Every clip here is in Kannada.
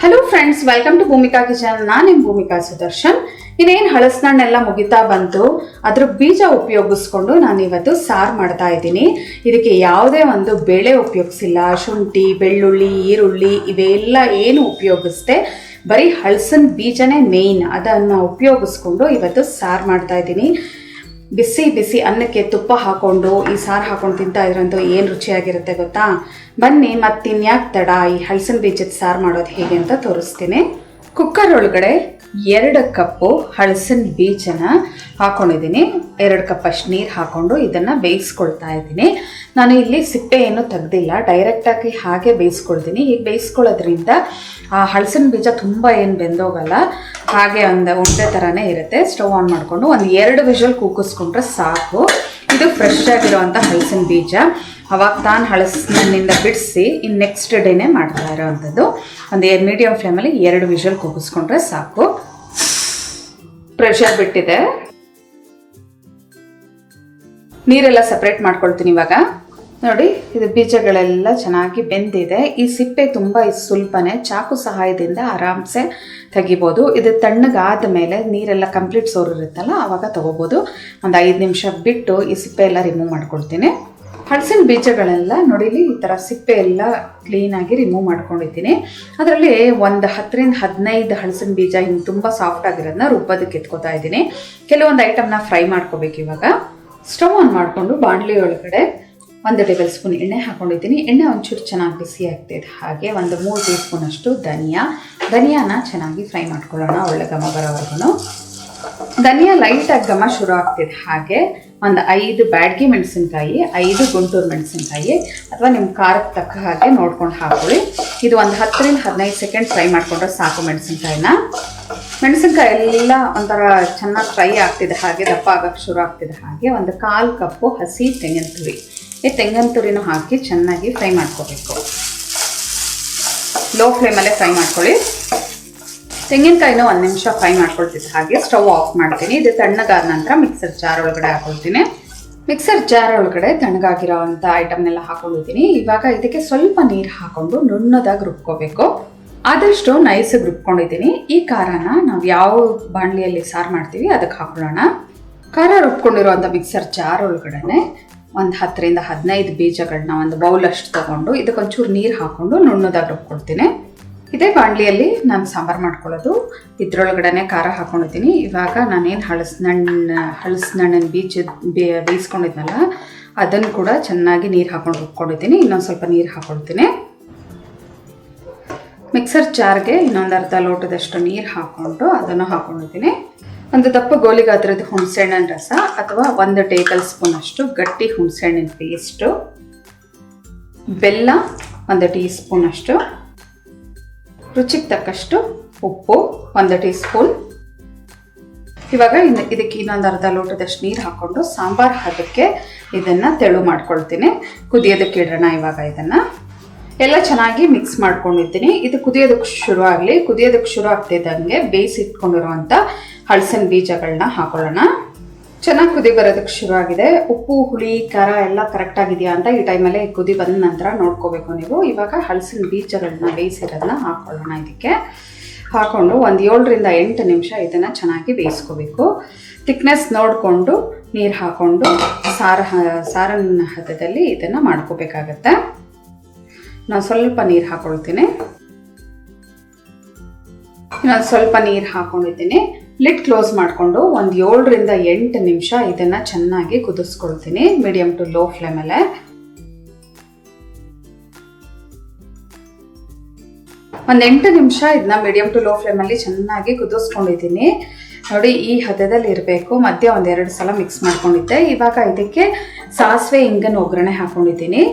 Hello friends, welcome to Bhoomika kitchen. ನಾನು ನಿಮ್ಮ ಭೂಮಿಕಾ ಸುದರ್ಶನ್. ಇನ್ನೇನು ಹಳಸಿನಣ್ಣೆಲ್ಲ ಮುಗಿತಾ ಬಂತು, ಅದ್ರ ಬೀಜ ಉಪಯೋಗಿಸ್ಕೊಂಡು ನಾನು ಇವತ್ತು ಸಾರು ಮಾಡ್ತಾ ಇದ್ದೀನಿ. ಇದಕ್ಕೆ ಯಾವುದೇ ಒಂದು ಬೇಳೆ ಉಪಯೋಗಿಸಿಲ್ಲ. ಶುಂಠಿ, ಬೆಳ್ಳುಳ್ಳಿ, ಈರುಳ್ಳಿ ಇವೆಲ್ಲ ಏನು ಉಪಯೋಗಿಸ್ದೆ, ಬರೀ ಹಳಸಿನ ಬೀಜನೇ ಮೇಯ್ನ್. ಅದನ್ನು ಉಪಯೋಗಿಸ್ಕೊಂಡು ಇವತ್ತು ಸಾರು ಮಾಡ್ತಾ ಇದ್ದೀನಿ. ಬಿಸಿ ಬಿಸಿ ಅನ್ನಕ್ಕೆ ತುಪ್ಪ ಹಾಕ್ಕೊಂಡು ಈ ಸಾರು ಹಾಕೊಂಡು ತಿಂತಾ ಇದ್ರಂತೂ ಏನು ರುಚಿಯಾಗಿರುತ್ತೆ ಗೊತ್ತಾ. ಬನ್ನಿ ಮತ್ತಿನ್ಯಾಕೆ ತಡ, ಈ ಹಲಸಿನ ಬೀಜದ ಸಾರು ಮಾಡೋದು ಹೇಗೆ ಅಂತ ತೋರಿಸ್ತೀನಿ. ಕುಕ್ಕರ್ ಒಳಗಡೆ 2 ಕಪ್ಪು ಹಲಸಿನ ಬೀಜನ ಹಾಕೊಂಡಿದ್ದೀನಿ. 2 ಕಪ್ ಅಷ್ಟು ನೀರು ಹಾಕ್ಕೊಂಡು ಇದನ್ನು ಬೇಯಿಸ್ಕೊಳ್ತಾ ಇದ್ದೀನಿ. ನಾನು ಇಲ್ಲಿ ಸಿಪ್ಪೆ ಏನು ತೆಗ್ದಿಲ್ಲ, ಡೈರೆಕ್ಟಾಗಿ ಹಾಗೆ ಬೇಯಿಸ್ಕೊಳ್ತೀನಿ. ಹೀಗೆ ಬೇಯಿಸ್ಕೊಳ್ಳೋದ್ರಿಂದ ಆ ಹಲಸಿನ ಬೀಜ ತುಂಬ ಏನು ಬೆಂದೋಗಲ್ಲ, ಹಾಗೆ ಒಂದು ಉಂಡೆ ಥರನೇ ಇರುತ್ತೆ. ಸ್ಟವ್ ಆನ್ ಮಾಡಿಕೊಂಡು ಒಂದು 2 ವಿಷಲ್ ಕೂಗಿಸ್ಕೊಂಡ್ರೆ ಸಾಕು. ಇದು ಫ್ರೆಶ್ ಆಗಿರೋವಂಥ ಹಲಸಿನ ಬೀಜ. ಅವಾಗ ತಾನು ಹಲಸಿನಿಂದ ಬಿಡಿಸಿ ಇನ್ನು ನೆಕ್ಸ್ಟ್ ಡೇನೇ ಮಾಡ್ತಾ ಇರೋವಂಥದ್ದು. ಒಂದು ಮೀಡಿಯಮ್ ಫ್ಲೇಮಲ್ಲಿ 2 ವಿಷಲ್ ಕೂಗಿಸ್ಕೊಂಡ್ರೆ ಸಾಕು. ಪ್ರೆಷರ್ ಬಿಟ್ಟಿದೆ, ನೀರೆಲ್ಲ ಸಪ್ರೇಟ್ ಮಾಡ್ಕೊಳ್ತೀನಿ. ಇವಾಗ ನೋಡಿ, ಇದು ಬೀಜಗಳೆಲ್ಲ ಚೆನ್ನಾಗಿ ಬೆಂದಿದೆ. ಈ ಸಿಪ್ಪೆ ತುಂಬ ಸುಲಭನೇ, ಚಾಕು ಸಹಾಯದಿಂದ ಆರಾಮ್ಸೆ ತೆಗಿಬೋದು. ಇದು ತಣ್ಣಗಾದ ಮೇಲೆ ನೀರೆಲ್ಲ ಕಂಪ್ಲೀಟ್ ಸೋರಿರುತ್ತಲ್ಲ, ಆವಾಗ ತೊಗೋಬೋದು. ಒಂದು 5 ನಿಮಿಷ ಬಿಟ್ಟು ಈ ಸಿಪ್ಪೆ ಎಲ್ಲ ರಿಮೂವ್ ಮಾಡ್ಕೊಳ್ತೀನಿ. ಹಲಸಿನ ಬೀಜಗಳೆಲ್ಲ ನೋಡಿಲಿ ಈ ಥರ ಸಿಪ್ಪೆ ಎಲ್ಲ ಕ್ಲೀನಾಗಿ ರಿಮೂವ್ ಮಾಡ್ಕೊಂಡಿದ್ದೀನಿ. ಅದರಲ್ಲಿ ಒಂದು 10 ರಿಂದ 15 ಹಲಸಿನ ಬೀಜ ಹಿಂಗೆ ತುಂಬ ಸಾಫ್ಟ್ ಆಗಿರೋದನ್ನ ರುಬ್ಬೋದಕ್ಕೆ ಎತ್ಕೋತಾ ಇದ್ದೀನಿ. ಕೆಲವೊಂದು ಐಟಮ್ನ ಫ್ರೈ ಮಾಡ್ಕೋಬೇಕು. ಇವಾಗ ಸ್ಟವ್ ಆನ್ ಮಾಡಿಕೊಂಡು ಬಾಣಲಿ ಒಳಗಡೆ 1 ಟೇಬಲ್ ಸ್ಪೂನ್ ಎಣ್ಣೆ ಹಾಕೊಂಡಿದ್ದೀನಿ. ಎಣ್ಣೆ ಒಂಚೂರು ಚೆನ್ನಾಗಿ ಬಿಸಿ ಆಗ್ತಿದೆ. ಹಾಗೆ ಒಂದು 3 ಟೀ ಸ್ಪೂನ್ ಅಷ್ಟು ಧನಿಯಾನ ಚೆನ್ನಾಗಿ ಫ್ರೈ ಮಾಡ್ಕೊಳ್ಳೋಣ, ಒಳ್ಳೆ ಘಮ ಬರೋವರೆಗೂ. ಧನಿಯಾ ಲೈಟಾಗಿ ಘಮ ಶುರು ಆಗ್ತಿದೆ. ಹಾಗೆ ಒಂದು 5 ಬ್ಯಾಡಗಿ ಮೆಣಸಿನ್ಕಾಯಿ, 5 ಗುಂಟೂರು ಮೆಣಸಿನ್ಕಾಯಿ, ಅಥವಾ ನಿಮ್ಮ ಖಾರಕ್ಕೆ ತಕ್ಕ ಹಾಗೆ ನೋಡ್ಕೊಂಡು ಹಾಕೊಳ್ಳಿ. ಇದು ಒಂದು 10 ರಿಂದ 15 ಸೆಕೆಂಡ್ ಫ್ರೈ ಮಾಡಿಕೊಂಡ್ರೆ ಸಾಕು. ಮೆಣಸಿನ್ಕಾಯಿ ಎಲ್ಲ ಒಂಥರ ಚೆನ್ನಾಗಿ ಫ್ರೈ ಆಗ್ತಿದೆ, ಹಾಗೆ ದಪ್ಪ ಆಗೋಕ್ಕೆ ಶುರು ಆಗ್ತಿದೆ. ಹಾಗೆ ಒಂದು 1/4 ಕಪ್ಪು ಹಸಿ ತೆಂಗಿನ ತುರಿ, ಈ ತೆಂಗಿನ ತುರಿನೂ ಹಾಕಿ ಚೆನ್ನಾಗಿ ಫ್ರೈ ಮಾಡ್ಕೋಬೇಕು. ಲೋ ಫ್ಲೇಮಲ್ಲೇ ಫ್ರೈ ಮಾಡ್ಕೊಳ್ಳಿ. ತೆಂಗಿನಕಾಯಿನ 1 ನಿಮಿಷ ಫ್ರೈ ಮಾಡ್ಕೊಳ್ತಿದ್ದೆ. ಹಾಗೆ ಸ್ಟವ್ ಆಫ್ ಮಾಡ್ತೀನಿ. ಇದು ತಣ್ಣಗಾದ ನಂತರ ಮಿಕ್ಸರ್ ಜಾರ್ ಒಳಗಡೆ ಹಾಕೊಳ್ತೀನಿ. ಮಿಕ್ಸರ್ ಜಾರ್ ಒಳಗಡೆ ತಣ್ಣಗಾಗಿರೋ ಅಂಥ ಐಟಮ್ನೆಲ್ಲ ಹಾಕೊಂಡಿದ್ದೀನಿ. ಇವಾಗ ಇದಕ್ಕೆ ಸ್ವಲ್ಪ ನೀರು ಹಾಕೊಂಡು ನುಣ್ಣದಾಗಿ ರುಬ್ಕೋಬೇಕು. ಆದಷ್ಟು ನೈಸಾಗಿ ರುಬ್ಕೊಂಡಿದ್ದೀನಿ. ಈ ಖಾರನ ನಾವು ಯಾವ ಬಾಣಲಿಯಲ್ಲಿ ಸಾರು ಮಾಡ್ತೀವಿ ಅದಕ್ಕೆ ಹಾಕೊಳ್ಳೋಣ. ಖಾರ ರುಬ್ಕೊಂಡಿರುವಂಥ ಮಿಕ್ಸರ್ ಜಾರ್ ಒಳಗಡೆ ಒಂದು 10 ರಿಂದ 15 ಬೀಜಗಳನ್ನ ಒಂದು ಬೌಲ್ ಅಷ್ಟು ತೊಗೊಂಡು ಇದಕ್ಕೊಂಚೂರು ನೀರು ಹಾಕ್ಕೊಂಡು ನುಣ್ಣದಾಗಿ ರುಬ್ಕೊಳ್ತೀನಿ. ಇದೇ ಬಾಣಲಿಯಲ್ಲಿ ನಾನು ಸಾಂಬಾರು ಮಾಡ್ಕೊಳ್ಳೋದು. ಇದ್ರೊಳಗಡೆ ಖಾರ ಹಾಕ್ಕೊಂಡಿದ್ದೀನಿ. ಇವಾಗ ನಾನೇನು ಹಲಸಿನಣ್ಣನ ಬೀಜ ಬೇಯಿಸ್ಕೊಂಡಿದ್ನಲ್ಲ, ಅದನ್ನು ಕೂಡ ಚೆನ್ನಾಗಿ ನೀರು ಹಾಕ್ಕೊಂಡು ರುಬ್ಕೊಂಡಿದ್ದೀನಿ. ಇನ್ನೊಂದು ಸ್ವಲ್ಪ ನೀರು ಹಾಕ್ಕೊಳ್ತೀನಿ. ಮಿಕ್ಸರ್ ಜಾರ್ಗೆ ಇನ್ನೊಂದು ಅರ್ಧ ಲೋಟದಷ್ಟು ನೀರು ಹಾಕ್ಕೊಂಡು ಅದನ್ನು ಹಾಕ್ಕೊಂಡಿದ್ದೀನಿ. ಒಂದು ದಪ್ಪ ಗೋಲಿ ಗಾತ್ರದ ಹುಣಸೆಹಣ್ಣಿನ ರಸ ಅಥವಾ 1 ಟೇಬಲ್ ಸ್ಪೂನ್ ಅಷ್ಟು ಗಟ್ಟಿ ಹುಣಸೆಹಣ್ಣಿನ ಪೇಸ್ಟು, ಬೆಲ್ಲ 1 ಟೀ ಸ್ಪೂನ್ ಅಷ್ಟು, ರುಚಿಗೆ ತಕ್ಕಷ್ಟು ಉಪ್ಪು 1 ಟೀ ಸ್ಪೂನ್. ಇವಾಗ ಇದಕ್ಕೆ ಇನ್ನೊಂದು ಅರ್ಧ ಲೋಟದಷ್ಟು ನೀರು ಹಾಕ್ಕೊಂಡು ಸಾಂಬಾರು ಹದಕ್ಕೆ ಇದನ್ನು ತೆಳು ಮಾಡ್ಕೊಳ್ತೀನಿ. ಕುದಿಯೋದಕ್ಕೆ ಇಡೋಣ. ಇವಾಗ ಇದನ್ನು ಎಲ್ಲ ಚೆನ್ನಾಗಿ ಮಿಕ್ಸ್ ಮಾಡ್ಕೊಂಡಿದ್ದೀನಿ. ಇದು ಕುದಿಯೋದಕ್ಕೆ ಶುರು ಆಗಲಿ. ಕುದಿಯೋದಕ್ಕೆ ಶುರು ಆಗ್ತಿದ್ದಂಗೆ ಬೇಯಿಸಿಟ್ಕೊಂಡಿರುವಂಥ ಹಲಸಿನ ಬೀಜಗಳನ್ನ ಹಾಕೊಳ್ಳೋಣ. ಚೆನ್ನಾಗಿ ಕುದಿ ಬರೋದಕ್ಕೆ ಶುರು ಆಗಿದೆ. ಉಪ್ಪು, ಹುಳಿ, ಖಾರ ಎಲ್ಲ ಕರೆಕ್ಟಾಗಿದೆಯಾ ಅಂತ ಈ ಟೈಮಲ್ಲೇ ಕುದಿ ಬಂದ ನಂತರ ನೋಡ್ಕೋಬೇಕು ನೀವು. ಇವಾಗ ಹಲಸಿನ ಬೀಜಗಳನ್ನ ಬೇಯಿಸಿರೋದನ್ನ ಹಾಕ್ಕೊಳ್ಳೋಣ. ಇದಕ್ಕೆ ಹಾಕ್ಕೊಂಡು ಒಂದು 7 ರಿಂದ 8 ನಿಮಿಷ ಇದನ್ನು ಚೆನ್ನಾಗಿ ಬೇಯಿಸ್ಕೋಬೇಕು. ಥಿಕ್ನೆಸ್ ನೋಡಿಕೊಂಡು ನೀರು ಹಾಕ್ಕೊಂಡು ಸಾರಿನ ಹದದಲ್ಲಿ ಇದನ್ನು ಮಾಡ್ಕೋಬೇಕಾಗತ್ತೆ. ನಾನು ಸ್ವಲ್ಪ ನೀರು ಹಾಕ್ಕೊಳ್ತೀನಿ. ಇನ್ನೊಂದು ಸ್ವಲ್ಪ ನೀರು ಹಾಕ್ಕೊಂಡಿದ್ದೀನಿ. ಲಿಡ್ ಕ್ಲೋಸ್ ಮಾಡಿಕೊಂಡು ಒಂದು 7 ರಿಂದ 8 ನಿಮಿಷ ಇದನ್ನು ಚೆನ್ನಾಗಿ ಕುದಿಸ್ಕೊಳ್ತೀನಿ, ಮೀಡಿಯಮ್ ಟು ಲೋ ಫ್ಲೇಮಲ್ಲೇ. ಒಂದು 8 ನಿಮಿಷ ಇದನ್ನ ಮೀಡಿಯಮ್ ಟು ಲೋ ಫ್ಲೇಮಲ್ಲಿ ಚೆನ್ನಾಗಿ ಕುದಿಸ್ಕೊಂಡಿದ್ದೀನಿ. ನೋಡಿ, ಈ ಹದದಲ್ಲಿ ಇರಬೇಕು. ಮಧ್ಯ 1-2 ಸಲ ಮಿಕ್ಸ್ ಮಾಡ್ಕೊಂಡಿದ್ದೆ. ಇವಾಗ ಇದಕ್ಕೆ ಸಾಸಿವೆ, ಇಂಗನ್ನು ಒಗ್ಗರಣೆ ಹಾಕ್ಕೊಂಡಿದ್ದೀನಿ.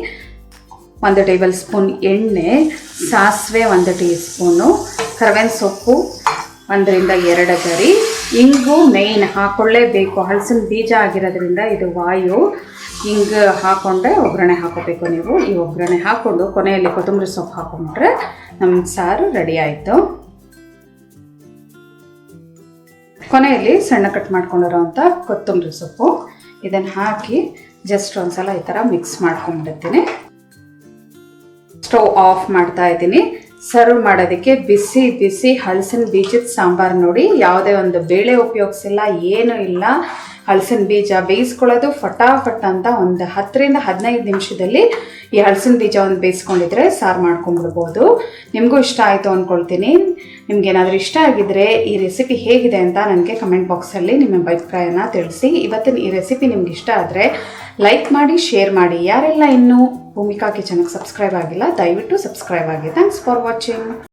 1 ಟೇಬಲ್ ಸ್ಪೂನ್ ಎಣ್ಣೆ, ಸಾಸಿವೆ 1 ಟೀ ಸ್ಪೂನು, ಕರಿಬೇವಿನ ಸೊಪ್ಪು 1 ರಿಂದ 2 ಗರಿ, ಇಂಗು ಮೇಯ್ನ್ ಹಾಕೊಳ್ಳೇಬೇಕು. ಹಲಸಿನ ಬೀಜ ಆಗಿರೋದ್ರಿಂದ ಇದು ವಾಯು. ಹಿಂಗೆ ಹಾಕ್ಕೊಂಡ್ರೆ ಒಗ್ಗರಣೆ ಹಾಕೋಬೇಕು ನೀವು. ಈ ಒಗ್ಗರಣೆ ಹಾಕ್ಕೊಂಡು ಕೊನೆಯಲ್ಲಿ ಕೊತ್ತಂಬರಿ ಸೊಪ್ಪು ಹಾಕ್ಕೊಂಡ್ರೆ ನಮ್ಮ ಸಾರು ರೆಡಿ ಆಯಿತು. ಕೊನೆಯಲ್ಲಿ ಸಣ್ಣ ಕಟ್ ಮಾಡ್ಕೊಂಡಿರೋವಂಥ ಕೊತ್ತಂಬರಿ ಸೊಪ್ಪು ಇದನ್ನು ಹಾಕಿ ಜಸ್ಟ್ ಒಂದ್ಸಲ ಈ ಥರ ಮಿಕ್ಸ್ ಮಾಡ್ಕೊಂಡ್ಬಿಡ್ತೀನಿ. ಸ್ಟವ್ ಆಫ್ ಮಾಡ್ತಾ ಇದ್ದೀನಿ. ಸರ್ವ್ ಮಾಡೋದಕ್ಕೆ ಬಿಸಿ ಬಿಸಿ ಹಲಸಿನ ಬೀಜದ ಸಾಂಬಾರು ನೋಡಿ. ಯಾವುದೇ ಒಂದು ಬೇಳೆ ಉಪಯೋಗಿಸಿಲ್ಲ, ಏನೂ ಇಲ್ಲ. ಹಲಸಿನ ಬೀಜ ಬೇಯಿಸ್ಕೊಳ್ಳೋದು ಫಟಾಫಟ್ ಅಂತ ಒಂದು 10ರಿಂದ 15 ನಿಮಿಷದಲ್ಲಿ ಈ ಹಲಸಿನ ಬೀಜ ಒಂದು ಬೇಯಿಸ್ಕೊಂಡಿದ್ರೆ ಸಾರು ಮಾಡ್ಕೊಂಡ್ಬಿಡ್ಬೋದು. ನಿಮಗೂ ಇಷ್ಟ ಆಯಿತು ಅಂದ್ಕೊಳ್ತೀನಿ. ನಿಮ್ಗೇನಾದರೂ ಇಷ್ಟ ಆಗಿದ್ರೆ ಈ ರೆಸಿಪಿ ಹೇಗಿದೆ ಅಂತ ನನಗೆ ಕಮೆಂಟ್ ಬಾಕ್ಸಲ್ಲಿ ನಿಮ್ಮ ಅಭಿಪ್ರಾಯನ ತಿಳಿಸಿ. ಇವತ್ತಿನ ಈ ರೆಸಿಪಿ ನಿಮ್ಗೆ ಇಷ್ಟ ಆದರೆ ಲೈಕ್ ಮಾಡಿ, ಶೇರ್ ಮಾಡಿ. ಯಾರೆಲ್ಲ ಇನ್ನೂ ಭೂಮಿಕಾ ಕಿಚನ್ಗೆ ಸಬ್ಸ್ಕ್ರೈಬ್ ಆಗಿಲ್ಲ ದಯವಿಟ್ಟು ಸಬ್ಸ್ಕ್ರೈಬ್ ಆಗಿ. Thanks for watching.